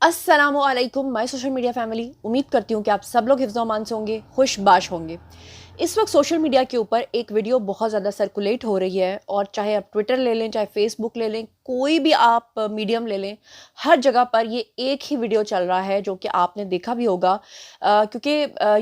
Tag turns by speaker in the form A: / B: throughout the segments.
A: अस्सलाम वालेकुम my social media family. उम्मीद करती हूँ कि आप सब लोग हिफ्ज़ व अमान से होंगे, खुशबाश होंगे। इस वक्त सोशल मीडिया के ऊपर एक वीडियो बहुत ज़्यादा सर्कुलेट हो रही है, और चाहे आप ट्विटर ले लें, चाहे फेसबुक ले लें, कोई भी आप मीडियम ले लें, हर जगह पर ये एक ही वीडियो चल रहा है जो कि आपने देखा भी होगा। क्योंकि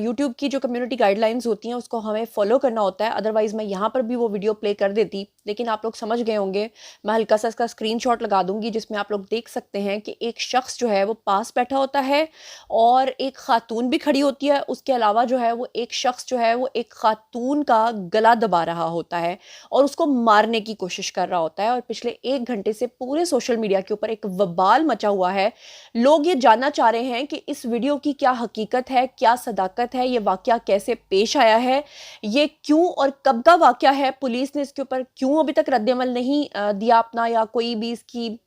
A: यूट्यूब की जो कम्युनिटी गाइडलाइंस होती हैं उसको हमें फॉलो करना होता है, अदरवाइज़ मैं यहाँ पर भी वो वीडियो प्ले कर देती, लेकिन आप लोग समझ गए होंगे। मैं हल्का सा इसका स्क्रीनशॉट लगा दूंगी जिसमें आप लोग देख सकते हैं कि एक शख्स जो है वो पास बैठा होता है और एक खातून भी खड़ी होती है। उसके अलावा जो है वो एक शख्स जो है वो एक खातून का गला दबा रहा होता है और उसको मारने की कोशिश कर रहा होता है। और पिछले 1 घंटे से पूरे सोशल मीडिया के ऊपर एक वबाल मचा हुआ है। लोग ये जानना चाह रहे हैं कि इस वीडियो की क्या हकीकत है, क्या सदाकत है, ये वाकया कैसे पेश आया है, ये क्यों और कब का वाकया है, पुलिस ने इसके ऊपर क्यों अभी तक रद्द-ए-अमल नहीं दिया अपना, या कोई भी इसकी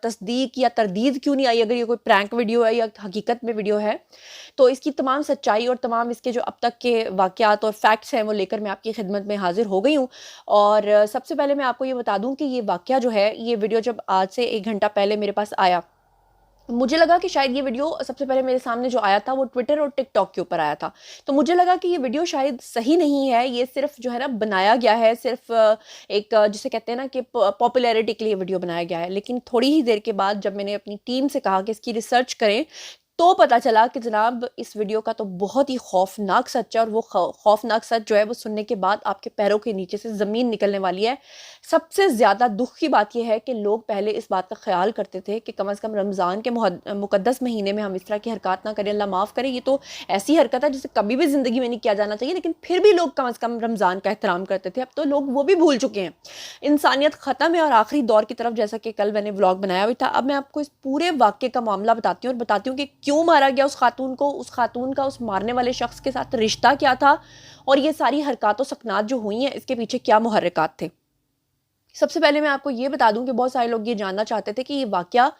A: तस्दीक या तरदीद क्यों नहीं आई, अगर ये कोई प्रैंक वीडियो है या हकीकत में वीडियो है। तो इसकी तमाम सच्चाई और तमाम इसके जो अब तक के वाकयात और फैक्ट्स हैं वो लेकर मैं आपकी खिदमत में हाजिर हो गई हूँ। और सबसे पहले मैं आपको ये बता दूँ कि ये वाकया जो है, ये वीडियो जब आज से 1 घंटा पहले मेरे पास आया, मुझे लगा कि शायद ये वीडियो सबसे पहले मेरे सामने जो आया था वो ट्विटर और टिकटॉक के ऊपर आया था। तो मुझे लगा कि ये वीडियो शायद सही नहीं है, ये सिर्फ जो है ना बनाया गया है, सिर्फ एक जिसे कहते हैं ना कि पॉपुलैरिटी के लिए वीडियो बनाया गया है। लेकिन थोड़ी ही देर के बाद जब मैंने अपनी टीम से कहा कि इसकी रिसर्च करें, तो पता चला कि जनाब इस वीडियो का तो बहुत ही खौफनाक सच है, और वो खौफनाक सच जो है वो सुनने के बाद आपके पैरों के नीचे से ज़मीन निकलने वाली है। सबसे ज़्यादा दुख की बात यह है कि लोग पहले इस बात का ख्याल करते थे कि कम से कम रमज़ान के मुक़द्दस महीने में हम इस तरह की हरकत ना करें, अल्लाह माफ़ करे, ये तो ऐसी हरकत है जिसे कभी भी ज़िंदगी में नहीं किया जाना चाहिए, लेकिन फिर भी लोग कम से कम रमज़ान का एहतराम करते थे। अब तो लोग वो भी भूल चुके हैं। इंसानियत ख़त्म है और आखिरी दौर की तरफ, जैसा कि कल मैंने व्लॉग बनाया भी था। अब मैं आपको इस पूरे वाक़ये का मामला बताती हूँ और बताती हूँ कि क्यों मारा गया उस खातून को, उस खातून का उस मारने वाले शख्स के साथ रिश्ता क्या था, और ये सारी हरकत सकनात जो हुई हैं इसके पीछे क्या मुहर्रिकात थे। सबसे पहले मैं आपको ये बता दूं कि बहुत सारे लोग ये जानना चाहते थे कि ये वाकया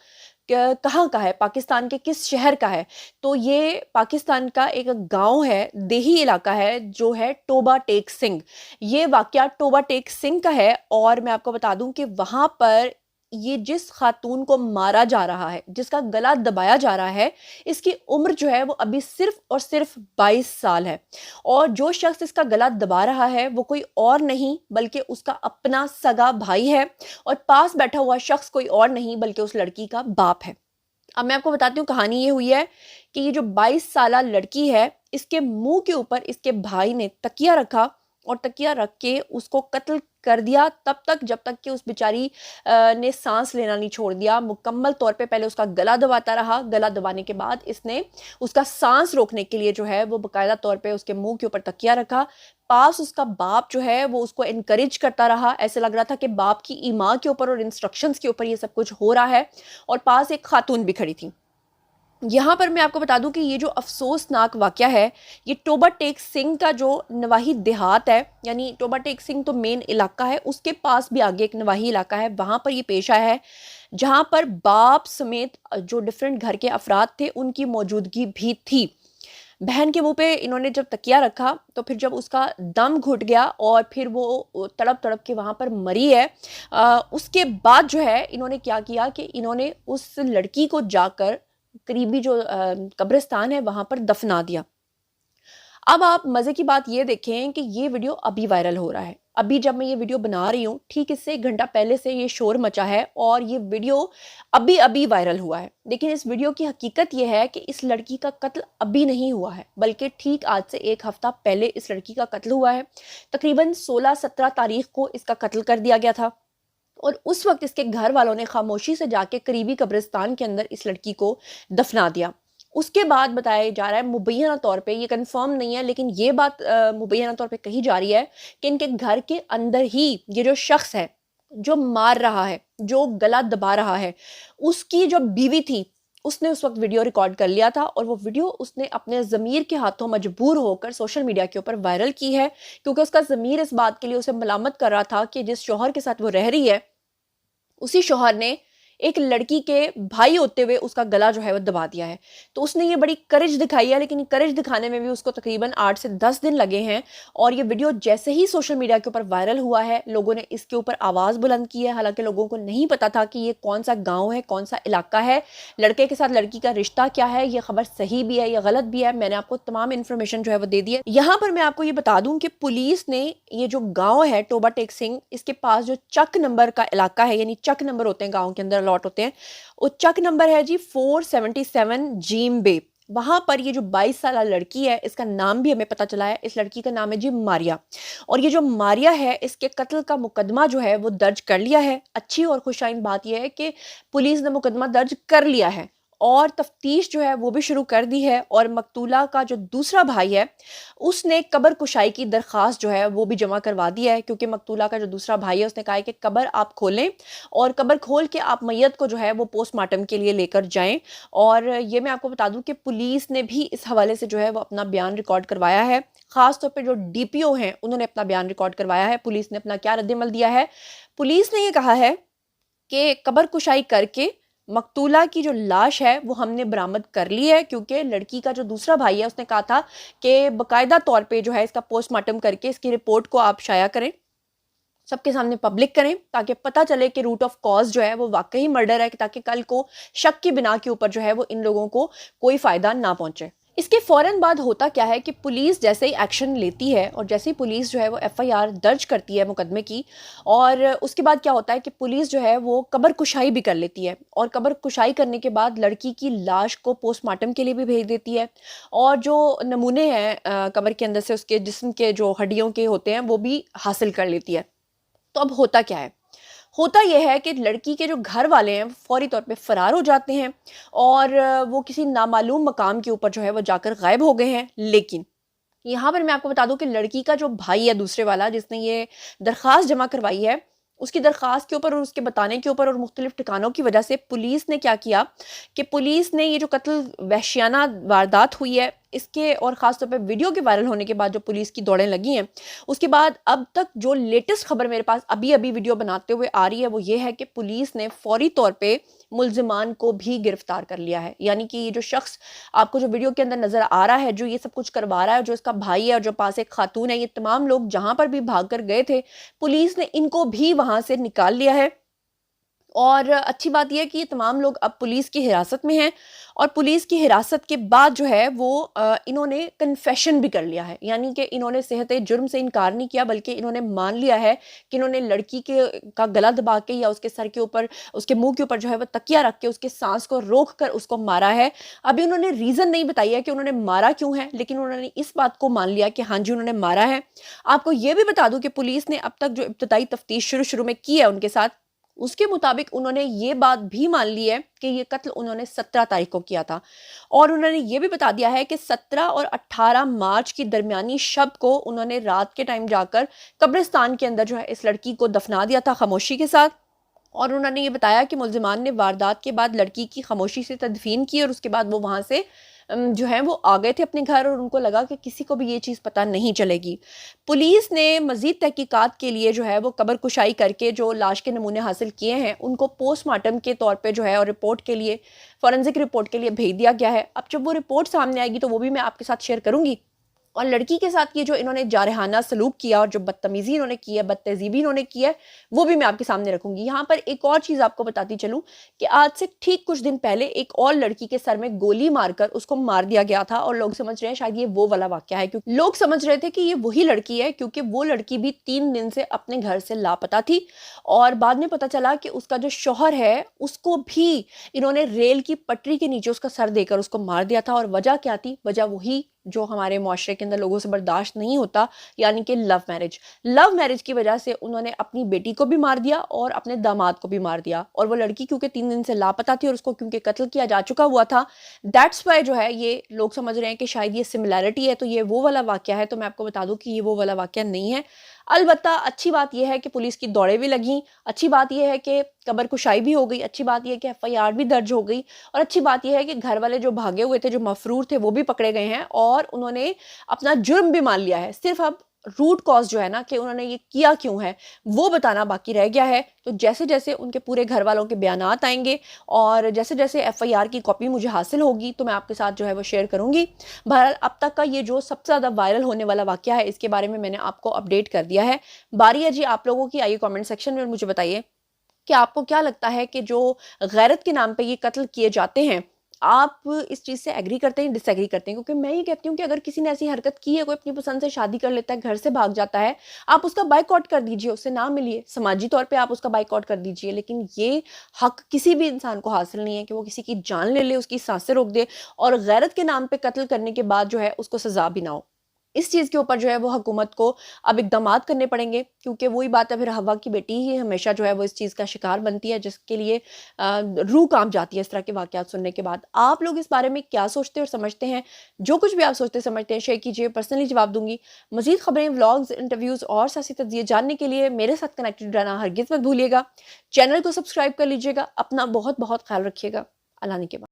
A: कहाँ का है, पाकिस्तान के किस शहर का है। तो ये पाकिस्तान का एक गांव है, देही इलाका है, जो है टोबा टेक सिंह। ये वाकया टोबा टेक सिंह का है। और मैं आपको बता दूं कि वहां पर ये जिस खातून को मारा जा रहा है, जिसका गला दबाया जा रहा है, इसकी उम्र जो है वो अभी सिर्फ और सिर्फ 22 साल है। और जो शख्स इसका गला दबा रहा है वो कोई और नहीं बल्कि उसका अपना सगा भाई है, और पास बैठा हुआ शख्स कोई और नहीं बल्कि उस लड़की का बाप है। अब मैं आपको बताती हूँ, कहानी ये हुई है कि ये जो 22 साला लड़की है, इसके मुंह के ऊपर इसके भाई ने तकिया रखा, और तकिया रख के उसको कत्ल कर दिया, तब तक जब तक कि उस बेचारी ने सांस लेना नहीं छोड़ दिया। मुकम्मल तौर पे पहले उसका गला दबाता रहा, गला दबाने के बाद इसने उसका सांस रोकने के लिए जो है वो बाकायदा तौर पे उसके मुंह के ऊपर तकिया रखा। पास उसका बाप जो है वो उसको इनकरेज करता रहा, ऐसे लग रहा था कि बाप की ईमा के ऊपर और इंस्ट्रक्शंस के ऊपर ये सब कुछ हो रहा है। और पास एक खातून भी खड़ी थी। यहाँ पर मैं आपको बता दूं कि ये जो अफसोसनाक वाकया है, ये टोबा टेक सिंह का जो नवाही देहात है, यानी टोबा टेक सिंह तो मेन इलाका है, उसके पास भी आगे एक नवाही इलाका है, वहाँ पर ये पेश आया है, जहाँ पर बाप समेत जो डिफरेंट घर के अफराद थे उनकी मौजूदगी भी थी। बहन के मुंह पे इन्होंने जब तकिया रखा तो फिर जब उसका दम घुट गया और फिर वो तड़प तड़प के वहाँ पर मरी है, उसके बाद जो है इन्होंने क्या किया कि इन्होंने उस लड़की को जाकर करीबी जो कब्रिस्तान है वहां पर दफना दिया। अब आप मजे की बात ये देखें कि ये वीडियो अभी वायरल हो रहा है। अभी जब मैं ये वीडियो बना रही हूँ, ठीक इससे 1 घंटा पहले से ये शोर मचा है और ये वीडियो अभी अभी वायरल हुआ है। लेकिन इस वीडियो की हकीकत ये है कि इस लड़की का कत्ल अभी नहीं हुआ है, बल्कि ठीक आज से 1 हफ्ता पहले इस लड़की का कत्ल हुआ है। तकरीबन 16-17 तारीख को इसका कत्ल कर दिया गया था, और उस वक्त इसके घर वालों ने खामोशी से जाके करीबी कब्रिस्तान के अंदर इस लड़की को दफना दिया। उसके बाद बताया जा रहा है, मुबैना तौर पे ये कंफर्म नहीं है, लेकिन ये बात मुबैना तौर पे कही जा रही है कि इनके घर के अंदर ही ये जो शख्स है जो मार रहा है, जो गला दबा रहा है, उसकी जो बीवी थी, उसने उस वक्त वीडियो रिकॉर्ड कर लिया था, और वो वीडियो उसने अपने ज़मीर के हाथों मजबूर होकर सोशल मीडिया के ऊपर वायरल की है, क्योंकि उसका ज़मीर इस बात के लिए उसे मलामत कर रहा था कि जिस शौहर के साथ वो रह रही है, उसी शौहर ने एक लड़की के भाई होते हुए उसका गला जो है वो दबा दिया है। तो उसने ये बड़ी करेज दिखाई है, लेकिन करेज दिखाने में भी उसको तकरीबन 8 से 10 दिन लगे हैं। और ये वीडियो जैसे ही सोशल मीडिया के ऊपर वायरल हुआ है, लोगों ने इसके ऊपर आवाज़ बुलंद की है। हालांकि लोगों को नहीं पता था कि ये कौन सा गाँव है, कौन सा इलाका है, लड़के के साथ लड़की का रिश्ता क्या है, ये खबर सही भी है या गलत भी है। मैंने आपको तमाम इन्फॉर्मेशन जो है वो दे दी है। यहाँ पर मैं आपको ये बता दूं कि पुलिस ने ये जो गांव है टोबा टेक सिंह, इसके पास जो चक नंबर का इलाका है, यानी चक नंबर होते हैं गांव के अंदर अलॉट होते हैं, वो चक नंबर है जी 477 जीम बे। वहां पर ये जो 22 साल लड़की है, इसका नाम भी हमें पता चला है, इस लड़की का नाम है जी मारिया। और ये जो मारिया है, इसके कत्ल का मुकदमा जो है वो दर्ज कर लिया है। अच्छी और खुशाइन बात यह है कि पुलिस ने मुकदमा दर्ज कर लिया है और तफ्तीश जो है वो भी शुरू कर दी है। और मकतूला का जो दूसरा भाई है, उसने कब्र कुशाई की दरख्वास्त जो है वो भी जमा करवा दी है, क्योंकि मकतूला का जो दूसरा भाई है उसने कहा है कि कब्र आप खोलें और कब्र खोल के आप मैयत को जो है वो पोस्टमार्टम के लिए लेकर जाएं। और ये मैं आपको बता दूं कि पुलिस ने भी इस हवाले से जो है वो अपना बयान रिकॉर्ड करवाया है। खास तौर पर जो DPO हैं उन्होंने अपना बयान रिकॉर्ड करवाया है। पुलिस ने अपना क्या रद्दमल दिया है? पुलिस ने ये कहा है कि कब्र कुशाई करके मकतूला की जो लाश है वो हमने बरामद कर ली है, क्योंकि लड़की का जो दूसरा भाई है उसने कहा था कि बाकायदा तौर पे जो है इसका पोस्टमार्टम करके इसकी रिपोर्ट को आप शाया करें, सबके सामने पब्लिक करें, ताकि पता चले कि रूट ऑफ कॉज जो है वो वाकई मर्डर है, ताकि कल को शक की बिना के ऊपर जो है वो इन लोगों को कोई फ़ायदा ना पहुंचे। इसके फ़ौरन बाद होता क्या है कि पुलिस जैसे ही एक्शन लेती है और जैसे ही पुलिस जो है वो FIR दर्ज करती है मुकदमे की, और उसके बाद क्या होता है कि पुलिस जो है वो कब्र कुशाई भी कर लेती है। और कब्र कुशाई करने के बाद लड़की की लाश को पोस्टमार्टम के लिए भी भेज देती है, और जो नमूने हैं कब्र के अंदर से उसके जिस्म के जो हड्डियों के होते हैं वो भी हासिल कर लेती है। तो अब होता क्या है? होता यह है कि लड़की के जो घर वाले हैं फौरी तौर पे फरार हो जाते हैं और वो किसी नामालूम मकाम के ऊपर जो है वो जाकर गायब हो गए हैं। लेकिन यहाँ पर मैं आपको बता दूं कि लड़की का जो भाई है दूसरे वाला, जिसने ये दरख्वास्त जमा करवाई है, उसकी दरख्वास्त के ऊपर और उसके बताने के ऊपर और मुख्तलिफ ठिकानों की वजह से पुलिस ने क्या किया कि पुलिस ने ये जो कत्ल वहशियाना वारदात हुई है इसके, और ख़ास तौर पे वीडियो के वायरल होने के बाद जो पुलिस की दौड़ें लगी हैं, उसके बाद अब तक जो लेटेस्ट खबर मेरे पास अभी अभी वीडियो बनाते हुए आ रही है वो ये है कि पुलिस ने फौरी तौर पे मुल्जिमान को भी गिरफ्तार कर लिया है। यानी कि ये जो शख्स आपको जो वीडियो के अंदर नज़र आ रहा है, जो ये सब कुछ करवा रहा है, जो इसका भाई है और जो पास एक खातून है, ये तमाम लोग जहाँ पर भी भाग कर गए थे, पुलिस ने इनको भी वहाँ से निकाल लिया है। और अच्छी बात यह है कि ये तमाम लोग अब पुलिस की हिरासत में हैं, और पुलिस की हिरासत के बाद जो है वो इन्होंने कन्फेशन भी कर लिया है। यानी कि इन्होंने सेहत जुर्म से इनकार नहीं किया, बल्कि इन्होंने मान लिया है कि इन्होंने लड़की का गला दबा के या उसके सर के ऊपर, उसके मुंह के ऊपर जो है वो तकिया रख के उसके सांस को रोक कर उसको मारा है। अभी उन्होंने रीज़न नहीं बताई है कि उन्होंने मारा क्यों है, लेकिन उन्होंने इस बात को मान लिया कि हाँ जी उन्होंने मारा है। आपको ये भी बता दूं कि पुलिस ने अब तक जो इब्तदाई तफ्तीश शुरू में की है उनके साथ, उसके मुताबिक उन्होंने ये बात भी मान ली है कि ये कत्ल उन्होंने 17 तारीख को किया था। और उन्होंने ये भी बता दिया है कि 17 और 18 मार्च की दरमियानी शब को उन्होंने रात के टाइम जाकर कब्रिस्तान के अंदर जो है इस लड़की को दफना दिया था खामोशी के साथ। और उन्होंने ये बताया कि मुल्जिमान ने वारदात के बाद लड़की की खामोशी से तदफीन की, और उसके बाद वो वहाँ से जो है वो आ गए थे अपने घर, और उनको लगा कि किसी को भी ये चीज़ पता नहीं चलेगी। पुलिस ने मज़ीद तहकीकात के लिए जो है वो कब्र कुशाई करके जो लाश के नमूने हासिल किए हैं उनको पोस्टमार्टम के तौर पे जो है और रिपोर्ट के लिए, फॉरेंसिक रिपोर्ट के लिए भेज दिया गया है। अब जब वो रिपोर्ट सामने आएगी तो वो भी मैं आपके साथ शेयर करूँगी। और लड़की के साथ ये जो इन्होंने जारहाना सलूक किया और जो बदतमीज़ी इन्होंने की है, बदतहज़ीबी इन्होंने की है, वो भी मैं आपके सामने रखूंगी। यहाँ पर एक और चीज़ आपको बताती चलूँ कि आज से ठीक कुछ दिन पहले एक और लड़की के सर में गोली मारकर उसको मार दिया गया था, और लोग समझ रहे हैं शायद ये वो वाला वाक़या है, क्योंकि लोग समझ रहे थे कि ये वही लड़की है, क्योंकि वो लड़की भी 3 दिन से अपने घर से लापता थी। और बाद में पता चला कि उसका जो शौहर है उसको भी इन्होंने रेल की पटरी के नीचे उसका सर देकर उसको मार दिया था। और वजह क्या थी? वजह वही जो हमारे मुआशरे के अंदर लोगों से बर्दाश्त नहीं होता, यानी कि लव मैरिज। लव मैरिज की वजह से उन्होंने अपनी बेटी को भी मार दिया और अपने दामाद को भी मार दिया। और वो लड़की क्योंकि 3 दिन से लापता थी और उसको क्योंकि कत्ल किया जा चुका हुआ था, दैट्स वाई जो है ये लोग समझ रहे हैं कि शायद ये सिमिलैरिटी है, तो ये वो वाला वाक़या है। तो मैं आपको बता दूं कि ये वो वाला वाक़या नहीं है। अलबत्ता अच्छी बात यह है कि पुलिस की दौड़ें भी लगीं, अच्छी बात यह है कि कब्र कुशाई भी हो गई, अच्छी बात यह है कि FIR भी दर्ज हो गई, और अच्छी बात यह है कि घर वाले जो भागे हुए थे, जो मफरूर थे, वो भी पकड़े गए हैं और उन्होंने अपना जुर्म भी मान लिया है। सिर्फ अब روٹ کاز جو ہے نا کہ انہوں نے یہ کیا کیوں ہے وہ بتانا باقی رہ گیا ہے. تو جیسے جیسے ان کے پورے گھر والوں کے بیانات آئیں گے اور جیسے جیسے ایف آئی آر کی کاپی مجھے حاصل ہوگی تو میں آپ کے ساتھ جو ہے وہ شیئر کروں گی. بہرحال اب تک کا یہ جو سب سے زیادہ وائرل ہونے والا واقعہ ہے اس کے بارے میں نے آپ کو اپڈیٹ کر دیا ہے. باری ہے جی آپ لوگوں کی. آئیے کامنٹ سیکشن میں مجھے بتائیے کہ آپ کو کیا لگتا ہے کہ جو غیرت کے نام پہ یہ قتل کیے جاتے ہیں آپ اس چیز سے ایگری کرتے ہیں ڈس ایگری کرتے ہیں؟ کیونکہ میں یہ کہتی ہوں کہ اگر کسی نے ایسی حرکت کی ہے, کوئی اپنی پسند سے شادی کر لیتا ہے, گھر سے بھاگ جاتا ہے, آپ اس کا بائیکاٹ کر دیجئے, اس سے نہ ملیے, سماجی طور پہ آپ اس کا بائیکاٹ کر دیجئے. لیکن یہ حق کسی بھی انسان کو حاصل نہیں ہے کہ وہ کسی کی جان لے لے, اس کی سانسیں روک دے اور غیرت کے نام پہ قتل کرنے کے بعد جو ہے اس کو سزا بھی نہ ہو. اس چیز کے اوپر جو ہے وہ حکومت کو اب اقدامات کرنے پڑیں گے, کیونکہ وہی بات ہے پھر ہوا کی بیٹی ہی ہمیشہ جو ہے وہ اس چیز کا شکار بنتی ہے, جس کے لیے روح کانپ جاتی ہے اس طرح کے واقعات سننے کے بعد. آپ لوگ اس بارے میں کیا سوچتے اور سمجھتے ہیں؟ جو کچھ بھی آپ سوچتے سمجھتے ہیں شیئر کیجئے, پرسنلی جواب دوں گی. مزید خبریں, ولاگز, انٹرویوز اور سیاسی تجزیے جاننے کے لیے میرے ساتھ کنیکٹڈ رہنا ہرگز مت بھولیے گا. چینل کو سبسکرائب کر لیجئے گا. اپنا بہت بہت خیال رکھیے گا. اللہ نے کے بعد.